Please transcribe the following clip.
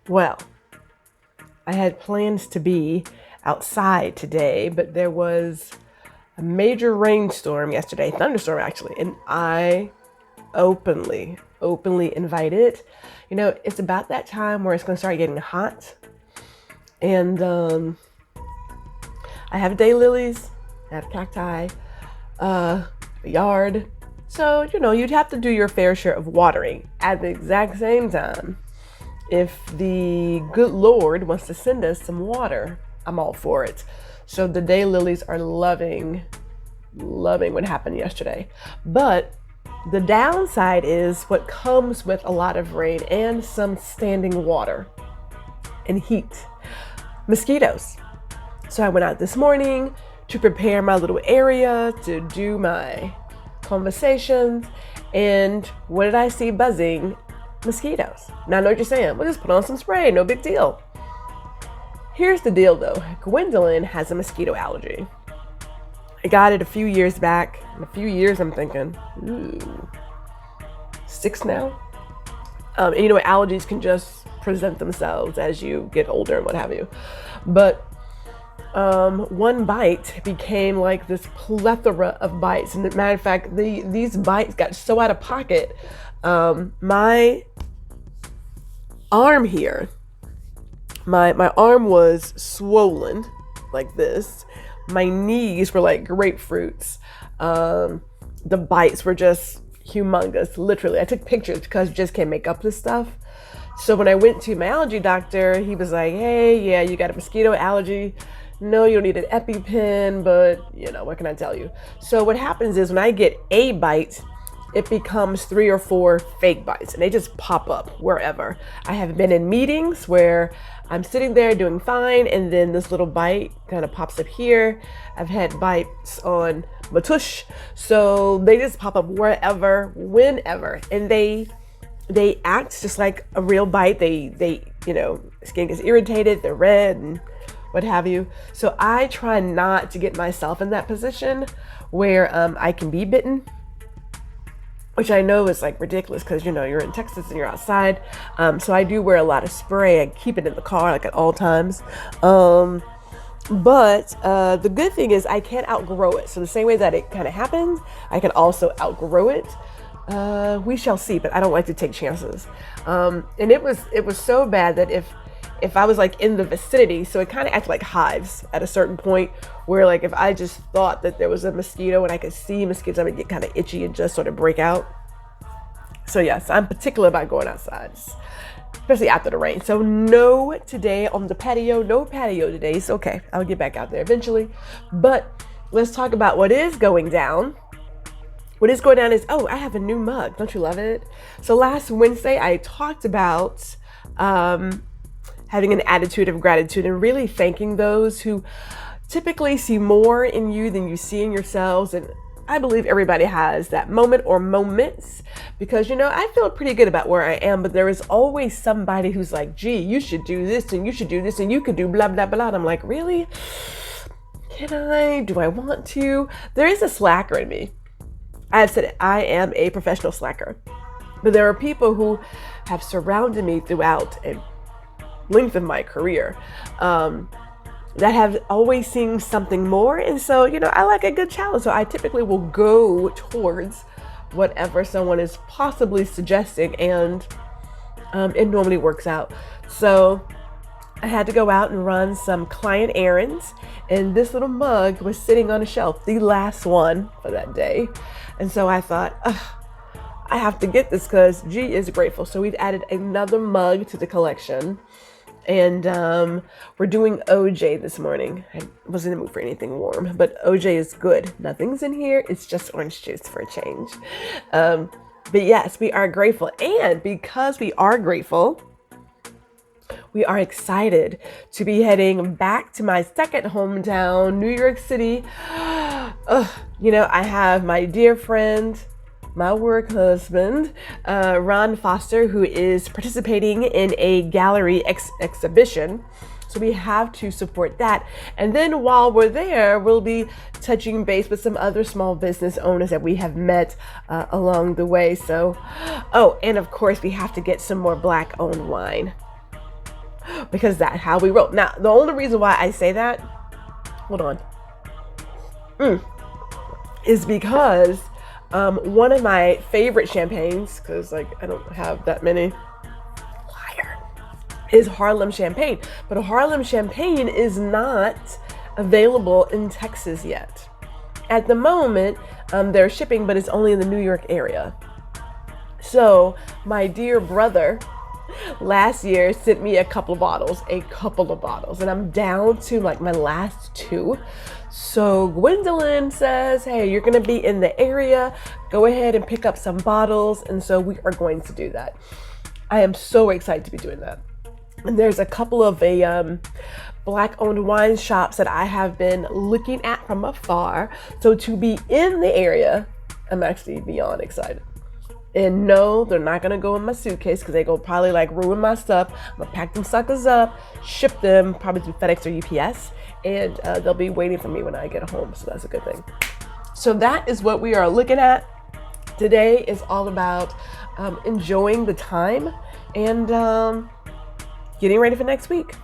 Well, I had plans to be outside today, but there was a major rainstorm yesterday, thunderstorm actually, and I openly invited. It's about that time where it's going to start getting hot, and I have daylilies, I have cacti, a yard. So, you'd have to do your fair share of watering. At the exact same time, if the good Lord wants to send us some water, I'm all for it. So the daylilies are loving what happened yesterday. But the downside is what comes with a lot of rain and some standing water and heat. Mosquitoes. So I went out this morning to prepare my little area to do my conversations, and what did I see buzzing? Mosquitoes. Now I know what you're saying. We'll just put on some spray, no big deal. Here's the deal though. Gwendolyn has a mosquito allergy. I got it a few years back. In a few years, I'm thinking, 6 now. And allergies can just present themselves as you get older and what have you. But one bite became like this plethora of bites. And as a matter of fact, these bites got so out of pocket. My arm here, my arm was swollen like this. My knees were like grapefruits. The bites were just humongous, literally. I took pictures because you just can't make up this stuff. So when I went to my allergy doctor, he was like, hey, yeah, you got a mosquito allergy. No, you don't need an EpiPen, but what can I tell you? So what happens is when I get a bite, it becomes 3 or 4 fake bites, and they just pop up wherever. I have been in meetings where I'm sitting there doing fine, and then this little bite kind of pops up here. I've had bites on my tush, so they just pop up wherever, whenever, and they act just like a real bite. They skin gets irritated, they're red and what have you. So I try not to get myself in that position where I can be bitten, which I know is like ridiculous because you're in Texas and you're outside. So I do wear a lot of spray. I keep it in the car like at all times. But the good thing is I can't outgrow it. So the same way that it kind of happens, I can also outgrow it. We shall see, but I don't like to take chances. And it was so bad that if I was like in the vicinity, so it kind of acted like hives at a certain point where like if I just thought that there was a mosquito and I could see mosquitoes, I would get kind of itchy and just sort of break out. So yes, I'm particular about going outside, especially after the rain. So no today on the patio, no patio today. It's okay. I'll get back out there eventually. But let's talk about what is going down. What is going down is, I have a new mug. Don't you love it? So last Wednesday, I talked about having an attitude of gratitude and really thanking those who typically see more in you than you see in yourselves. And I believe everybody has that moment or moments because, I feel pretty good about where I am, but there is always somebody who's like, gee, you should do this and you should do this and you could do blah, blah, blah. And I'm like, really? Can I? Do I want to? There is a slacker in me. I've said it, I am a professional slacker, but there are people who have surrounded me throughout a length of my career that have always seen something more. And so, I like a good challenge. So I typically will go towards whatever someone is possibly suggesting, and it normally works out. So I had to go out and run some client errands, and this little mug was sitting on a shelf, the last one for that day. And so I thought, I have to get this because G is grateful. So we've added another mug to the collection. And we're doing OJ this morning. I wasn't in the mood for anything warm, but OJ is good. Nothing's in here. It's just orange juice for a change. But yes, we are grateful. And because we are grateful, we are excited to be heading back to my second hometown, New York City. I have my dear friend, my work husband, Ron Foster, who is participating in a gallery exhibition. So we have to support that. And then while we're there, we'll be touching base with some other small business owners that we have met along the way. So, oh, and of course we have to get some more Black owned wine, because that's how we roll. Now, the only reason why I say that, hold on, is because one of my favorite champagnes, because like I don't have that many, liar, is Harlem Champagne. But Harlem Champagne is not available in Texas yet. At the moment, they're shipping, but it's only in the New York area. So my dear brother last year sent me a couple of bottles, and I'm down to like my last 2. So Gwendolyn says, hey, you're gonna be in the area, go ahead and pick up some bottles. And so we are going to do that. I am so excited to be doing that. And there's a couple of Black owned wine shops that I have been looking at from afar. So to be in the area, I'm actually beyond excited. And no, they're not gonna go in my suitcase, because they go probably like ruin my stuff. I'm gonna pack them suckers up, ship them probably through FedEx or UPS, and they'll be waiting for me when I get home. So that's a good thing. So that is what we are looking at. Today is all about enjoying the time and getting ready for next week.